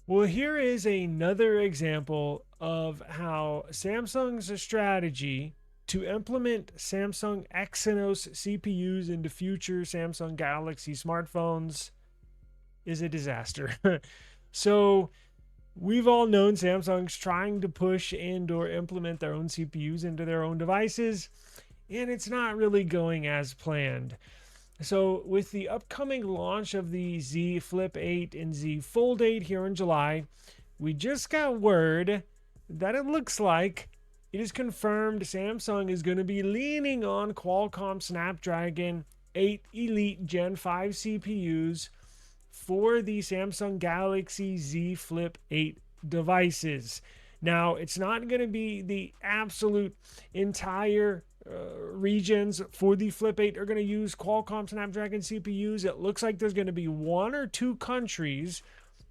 Well, here is another example of how Samsung's strategy to implement Samsung Exynos CPUs into future Samsung Galaxy smartphones is a disaster. So, we've all known Samsung's trying to push and or implement their own CPUs into their own devices, and it's not really going as planned. So, with the upcoming launch of the Z Flip 8 and Z Fold 8 here in July, we just got word that it looks like it is confirmed Samsung is going to be leaning on Qualcomm Snapdragon 8 Elite Gen 5 CPUs for the Samsung Galaxy Z Flip 8 devices. Now, it's not going to be the absolute entire regions for the Flip 8 are going to use Qualcomm Snapdragon CPUs. It looks like there's going to be one or two countries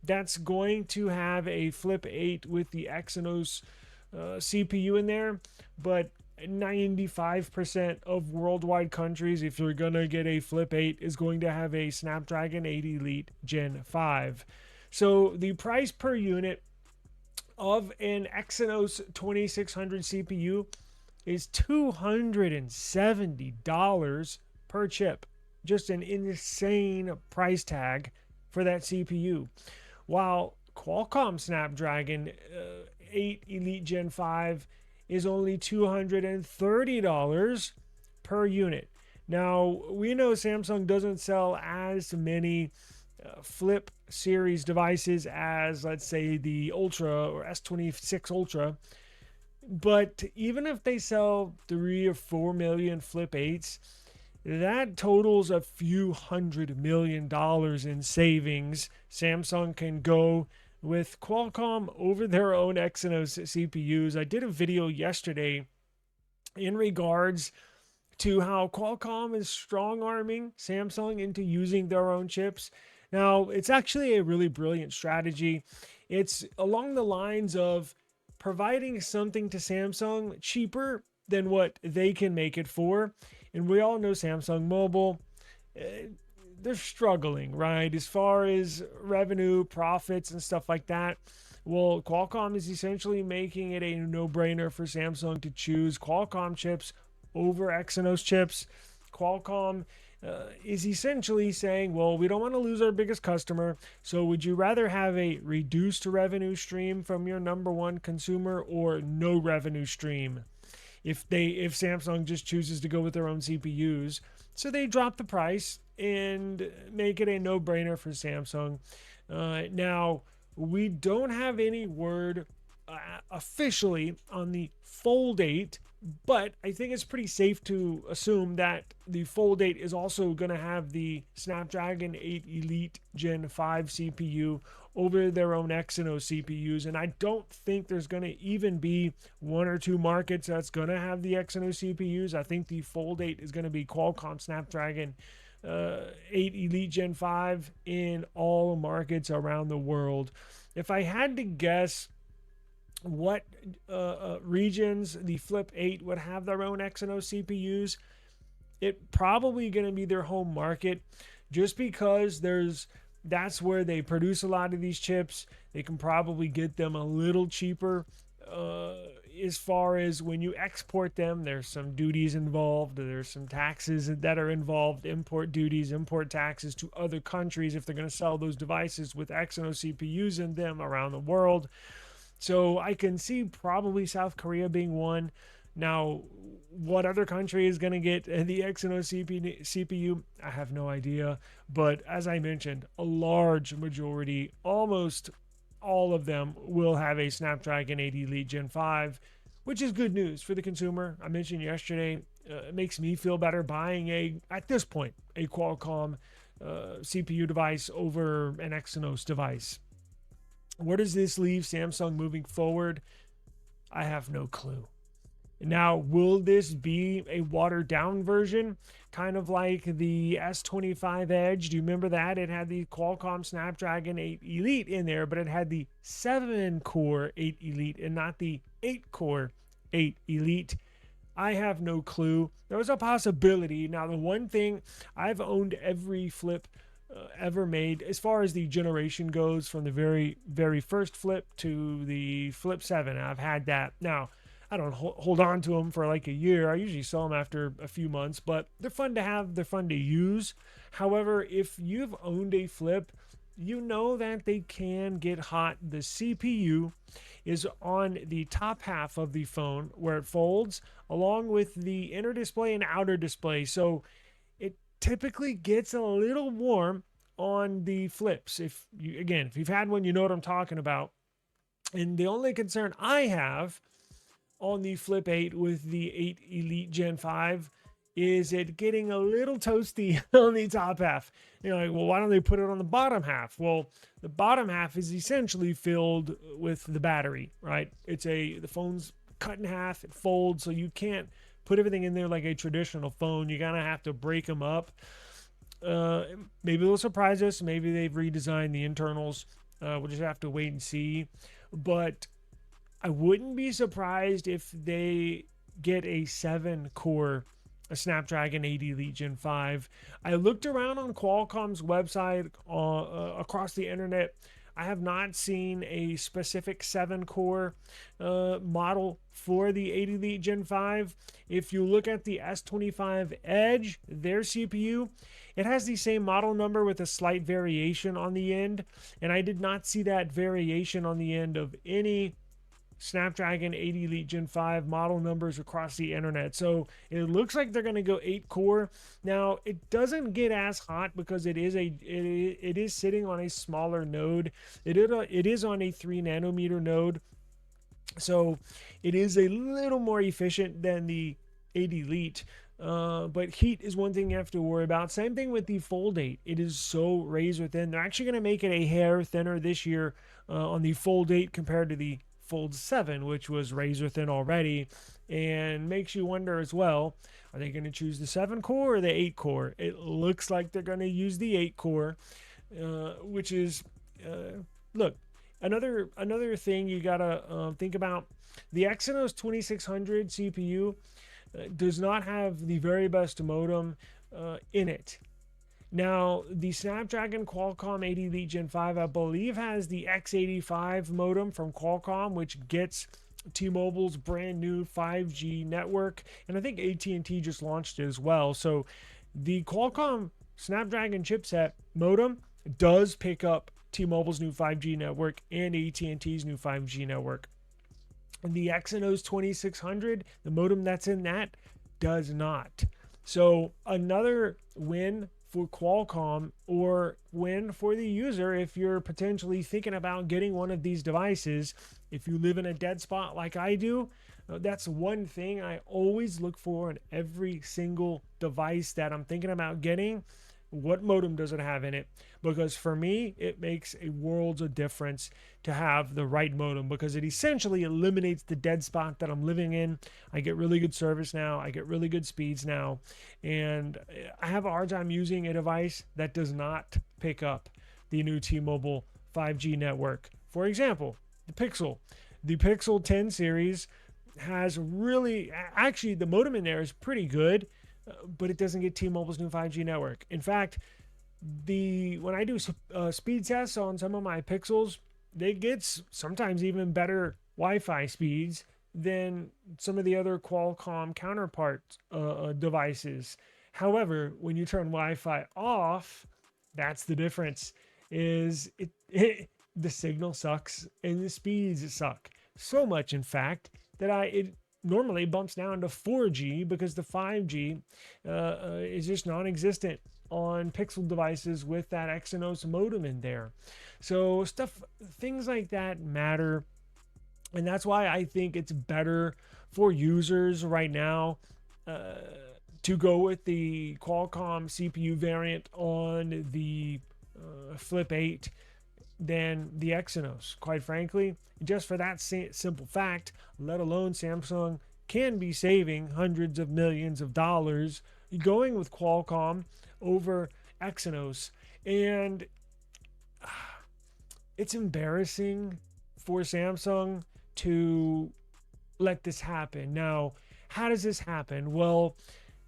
that's going to have a Flip 8 with the Exynos CPU in there, but 95% of worldwide countries, if you're going to get a Flip 8, is going to have a Snapdragon 8 Elite Gen 5. So the price per unit of an Exynos 2600 CPU is $270 per chip. Just an insane price tag for that CPU. While Qualcomm Snapdragon 8 Elite Gen 5 is only $230 per unit. Now, we know Samsung doesn't sell as many Flip series devices as, let's say, the Ultra or S26 Ultra. But even if they sell 3 or 4 million Flip 8s, that totals a few $100 million in savings. Samsung can go with Qualcomm over their own Exynos CPUs. I did a video yesterday in regards to how Qualcomm is strong arming Samsung into using their own chips. Now, it's actually a really brilliant strategy. It's along the lines of providing something to Samsung cheaper than what they can make it for. And we all know Samsung Mobile, they're struggling, right? As far as revenue, profits, and stuff like that. Well, Qualcomm is essentially making it a no brainer for Samsung to choose Qualcomm chips over Exynos chips. Qualcomm is essentially saying, well, we don't want to lose our biggest customer, so would you rather have a reduced revenue stream from your number one consumer or no revenue stream? If Samsung just chooses to go with their own CPUs, so they drop the price and make it a no-brainer for Samsung. Now, we don't have any word officially on the Fold 8, but I think it's pretty safe to assume that the Fold 8 is also going to have the Snapdragon 8 Elite Gen 5 CPU over their own Exynos CPUs. And I don't think there's going to even be one or two markets that's going to have the Exynos CPUs. I think the Fold 8 is going to be Qualcomm Snapdragon 8 Elite Gen 5 in all markets around the world. If I had to guess what regions the Flip 8 would have their own Exynos CPUs, it probably going to be their home market, just because that's where they produce a lot of these chips. They can probably get them a little cheaper. As far as when you export them, there's some duties involved, there's some taxes that are involved, import duties, import taxes to other countries if they're going to sell those devices with Exynos CPUs in them around the world. So I can see probably South Korea being one. Now, what other country is going to get the Exynos CPU? I have no idea. But as I mentioned, a large majority, almost all of them, will have a Snapdragon 8 Elite Gen 5, which is good news for the consumer. I mentioned yesterday, it makes me feel better buying at this point, a Qualcomm CPU device over an Exynos device. Where does this leave Samsung moving forward? I have no clue. Now, will this be a watered down version? Kind of like the S25 Edge. Do you remember that? It had the Qualcomm Snapdragon 8 Elite in there, but it had the 7-core 8 Elite and not the 8-core 8 Elite. I have no clue. There was a possibility. Now, the one thing, I've owned every Flip ever made as far as the generation goes, from the very first flip to the flip 7. I've had that. Now I don't hold on to them for like a year. I usually sell them after a few months, but they're fun to have, they're fun to use. However, if you've owned a flip, you know that they can get hot. The CPU is on the top half of the phone where it folds, along with the inner display and outer display. So it typically gets a little warm on the flips. If you've had one, you know what I'm talking about. And the only concern I have on the Flip 8 with the 8 Elite Gen 5 is it getting a little toasty on the top half. Like, well, why don't they put it on the bottom half? Well, the bottom half is essentially filled with the battery, right? The phone's cut in half, it folds, so you can't put everything in there like a traditional phone. You're gonna have to break them up. Maybe they'll surprise us. Maybe they've redesigned the internals. We'll just have to wait and see. But I wouldn't be surprised if they get a 7-core a Snapdragon 8 Elite Gen 5. I looked around on Qualcomm's website across the internet. I have not seen a specific 7-core model for the 8 Elite Gen 5. If you look at the S25 Edge, their CPU, it has the same model number with a slight variation on the end. And I did not see that variation on the end of any Snapdragon 8 Elite Gen 5 model numbers across the internet. So it looks like they're going to go 8-core. Now, it doesn't get as hot because it is sitting on a smaller node. It is on a 3 nanometer node. So it is a little more efficient than the 8 Elite. But heat is one thing you have to worry about. Same thing with the Fold 8. It is so razor thin. They're actually going to make it a hair thinner this year on the Fold 8 compared to the Fold 7, which was razor thin already, and makes you wonder as well, are they going to choose the 7-core or the 8-core? It looks like they're going to use the 8-core, which is, look, another thing you got to think about. The Exynos 2600 CPU does not have the very best modem in it. Now, the Snapdragon Qualcomm 8 Elite Gen 5, I believe, has the X85 modem from Qualcomm, which gets T-Mobile's brand new 5G network, and I think AT&T just launched it as well. So the Qualcomm Snapdragon chipset modem does pick up T-Mobile's new 5G network and AT&T's new 5G network. And the Exynos 2600, the modem that's in that, does not. So another win for Qualcomm, or win for the user if you're potentially thinking about getting one of these devices. If you live in a dead spot like I do, that's one thing I always look for in every single device that I'm thinking about getting. What modem does it have in it? Because for me, it makes a world of difference to have the right modem, because it essentially eliminates the dead spot that I'm living in. I get really good service now. I get really good speeds now. And I have a hard time using a device that does not pick up the new T-Mobile 5G network. For example, the Pixel. The Pixel 10 series has actually, the modem in there is pretty good, but it doesn't get T-Mobile's new 5G network. In fact, when I do speed tests on some of my Pixels, they get sometimes even better Wi-Fi speeds than some of the other Qualcomm counterpart devices. However, when you turn Wi-Fi off, that's the difference. The signal sucks and the speeds suck so much, in fact, that it normally bumps down to 4G because the 5G is just non-existent on Pixel devices with that Exynos modem in there. So things like that matter, and that's why I think it's better for users right now to go with the Qualcomm CPU variant on the Flip 8 than the Exynos, quite frankly, just for that simple fact, let alone Samsung can be saving hundreds of millions of dollars going with Qualcomm over Exynos. And it's embarrassing for Samsung to let this happen. Now, how does this happen? Well,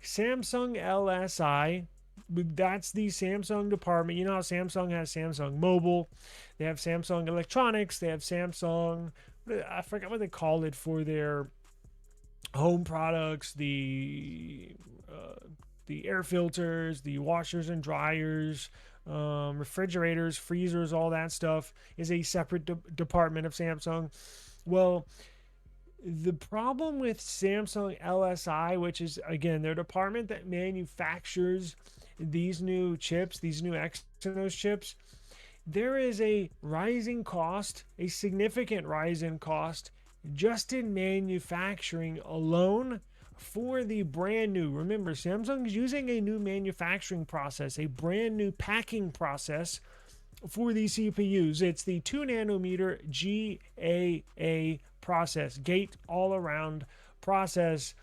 Samsung LSI That's the Samsung department. You know how Samsung has Samsung Mobile, they have Samsung Electronics, they have Samsung. I forgot what they call it for their home products, the air filters, the washers and dryers, refrigerators, freezers, all that stuff is a separate department of Samsung. Well, the problem with Samsung LSI, which is again their department that manufactures these new chips, these new Exynos chips, there is a rising cost, a significant rise in cost just in manufacturing alone for the brand new. Remember, Samsung's using a new manufacturing process, a brand new packing process for these CPUs. It's the 2 nanometer GAA process, gate all around process.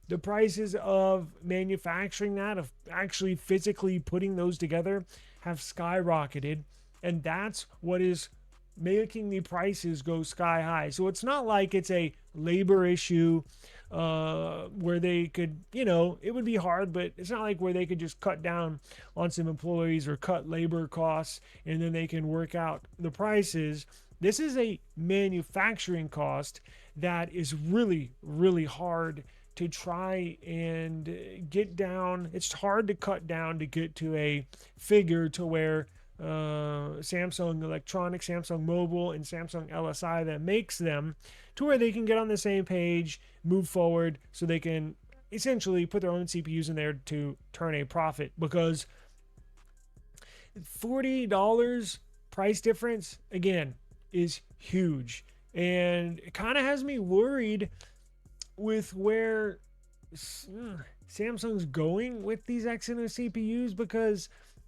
The prices of manufacturing that, of actually physically putting those together, have skyrocketed. And that's what is making the prices go sky high. So it's not like it's a labor issue where they could, it would be hard, but it's not like where they could just cut down on some employees or cut labor costs and then they can work out the prices. This is a manufacturing cost that is really, really hard to try and get down. It's hard to cut down to get to a figure to where Samsung Electronics, Samsung Mobile, and Samsung LSI that makes them to where they can get on the same page, move forward, so they can essentially put their own CPUs in there to turn a profit. Because $40 price difference, again, is huge. And it kind of has me worried with where Samsung's going with these Exynos CPUs, because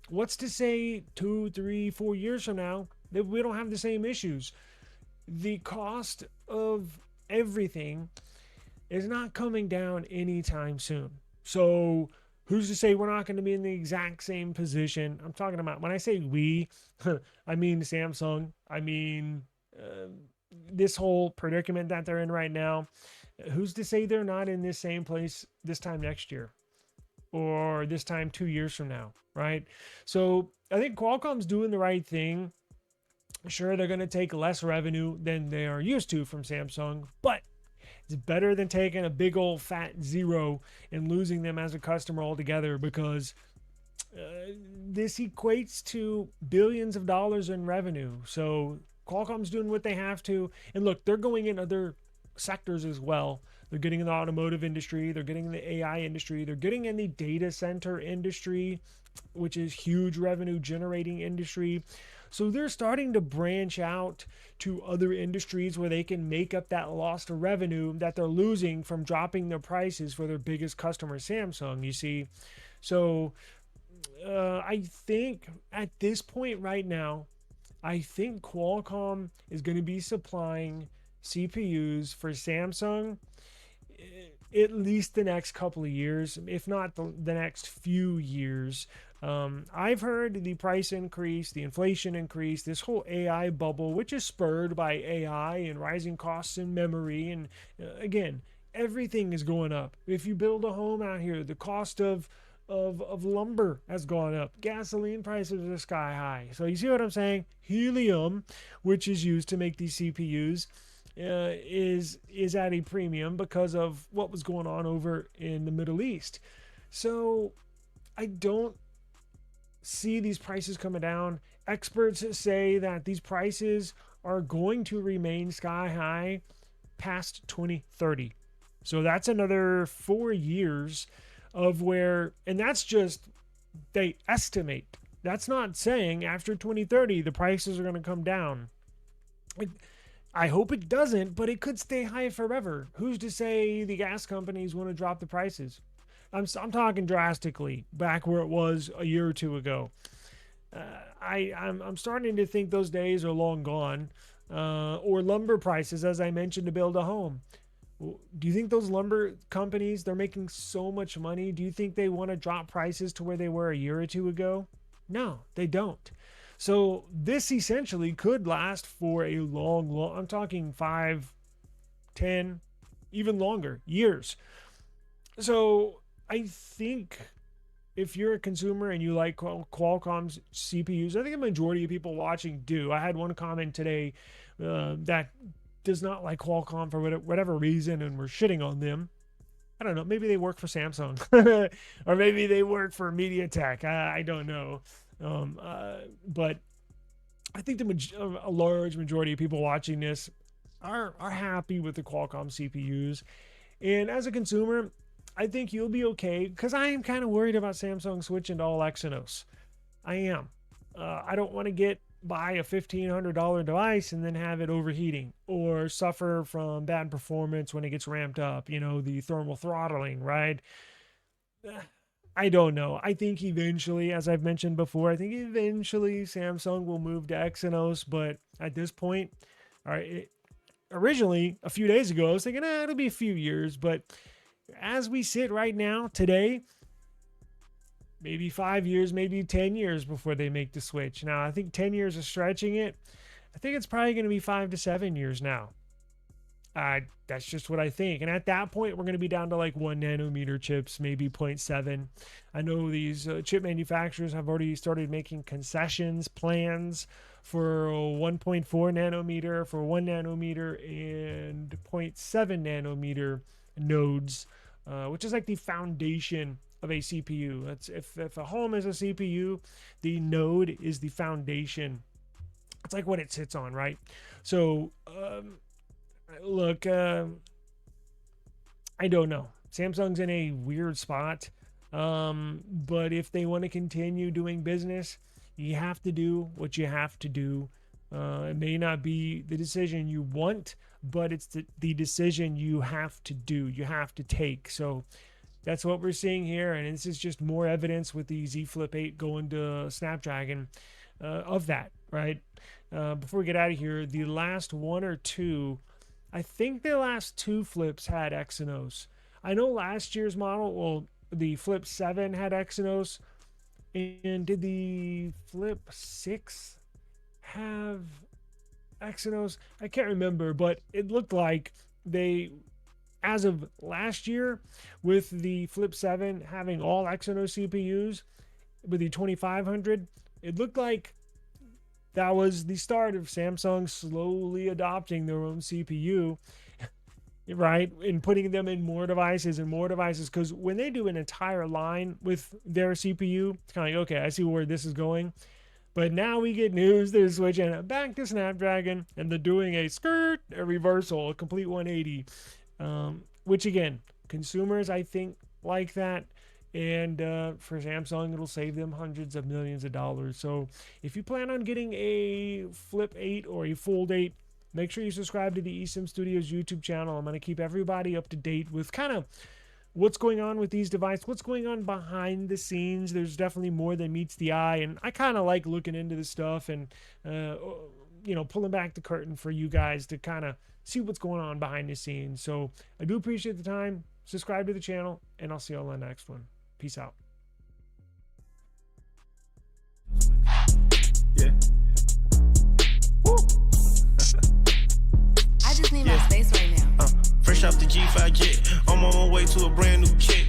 what's to say 2, 3, 4 years from now that we don't have the same issues? The cost of everything is not coming down anytime soon. So who's to say we're not going to be in the exact same position? I'm talking about, when I say we, I mean Samsung. I mean this whole predicament that they're in right now. Who's to say they're not in this same place this time next year? Or this time 2 years from now, right? So I think Qualcomm's doing the right thing. Sure, they're going to take less revenue than they are used to from Samsung, but it's better than taking a big old fat zero and losing them as a customer altogether, because this equates to billions of dollars in revenue. So Qualcomm's doing what they have to. And look, they're going in other sectors as well. They're getting in the automotive industry, they're getting in the AI industry, they're getting in the data center industry, which is huge revenue generating industry. So they're starting to branch out to other industries where they can make up that lost revenue that they're losing from dropping their prices for their biggest customer, Samsung, you see. So I think at this point right now, I think Qualcomm is going to be supplying CPUs for Samsung at least the next couple of years, if not the next few years. I've heard the price increase, the inflation increase, this whole AI bubble, which is spurred by AI and rising costs in memory. And again, everything is going up. If you build a home out here, the cost of lumber has gone up. Gasoline prices are sky high. So you see what I'm saying? Helium, which is used to make these CPUs, is at a premium because of what was going on over in the Middle East. So I don't see these prices coming down. Experts say that these prices are going to remain sky high past 2030. So that's another 4 years of where, and that's just, they estimate. That's not saying after 2030 the prices are going to come down. I hope it doesn't, but it could stay high forever. Who's to say the gas companies want to drop the prices? I'm talking drastically back where it was a year or two ago. I'm starting to think those days are long gone. Or lumber prices, as I mentioned, to build a home. Do you think those lumber companies, they're making so much money? Do you think they want to drop prices to where they were a year or two ago? No, they don't. So this essentially could last for a long, I'm talking 5, 10, even longer years. So I think if you're a consumer and you like Qualcomm's CPUs, I think the majority of people watching do. I had one comment today that does not like Qualcomm for whatever reason, and we're shitting on them. I don't know. Maybe they work for Samsung, or maybe they work for MediaTek. I don't know. But I think a large majority of people watching this are happy with the Qualcomm CPUs. And as a consumer, I think you'll be okay, because I am kind of worried about Samsung switching to all Exynos. I am. I don't want to buy a $1,500 device and then have it overheating or suffer from bad performance when it gets ramped up. The thermal throttling, right? I don't know. I think eventually, as I've mentioned before, I think eventually Samsung will move to Exynos. But at this point, all right, originally a few days ago, I was thinking, it'll be a few years. But as we sit right now, today, maybe 5 years, maybe 10 years before they make the switch. Now, I think 10 years is stretching it. I think it's probably going to be 5 to 7 years now. That's just what I think. And at that point, we're going to be down to like 1 nanometer chips, maybe 0.7. I know these chip manufacturers have already started making concessions plans for 1.4 nanometer, for 1 nanometer, and 0.7 nanometer nodes, which is like the foundation of a CPU. That's if a home is a CPU, the node is the foundation. It's like what it sits on, right? So, look, I don't know. Samsung's in a weird spot. But if they want to continue doing business, you have to do what you have to do. It may not be the decision you want, but it's the decision you have to do, you have to take. So that's what we're seeing here. And this is just more evidence with the Z Flip 8 going to Snapdragon of that, right? Before we get out of here, the last one or two, I think the last two flips had Exynos. I know last year's model, well, the Flip 7 had Exynos. And did the Flip 6 have Exynos? I can't remember, but it looked like they, as of last year, with the Flip 7 having all Exynos CPUs, with the 2500, it looked like that was the start of Samsung slowly adopting their own CPU, right? And putting them in more devices and more devices. Because when they do an entire line with their CPU, it's kind of like, okay, I see where this is going. But now we get news they're switching back to Snapdragon, and they're doing a reversal, a complete 180. Which again, consumers, I think, like that. And for Samsung, it'll save them hundreds of millions of dollars. So if you plan on getting a Flip 8 or a Fold 8, make sure you subscribe to the eSIM Studios YouTube channel. I'm going to keep everybody up to date with kind of what's going on with these devices, what's going on behind the scenes. There's definitely more than meets the eye. And I kind of like looking into this stuff and, pulling back the curtain for you guys to kind of see what's going on behind the scenes. So I do appreciate the time. Subscribe to the channel, and I'll see you on the next one. Peace out. Yeah. Woo. I just need my space right now. Fresh off the G5 jet, I'm on my way to a brand new kit.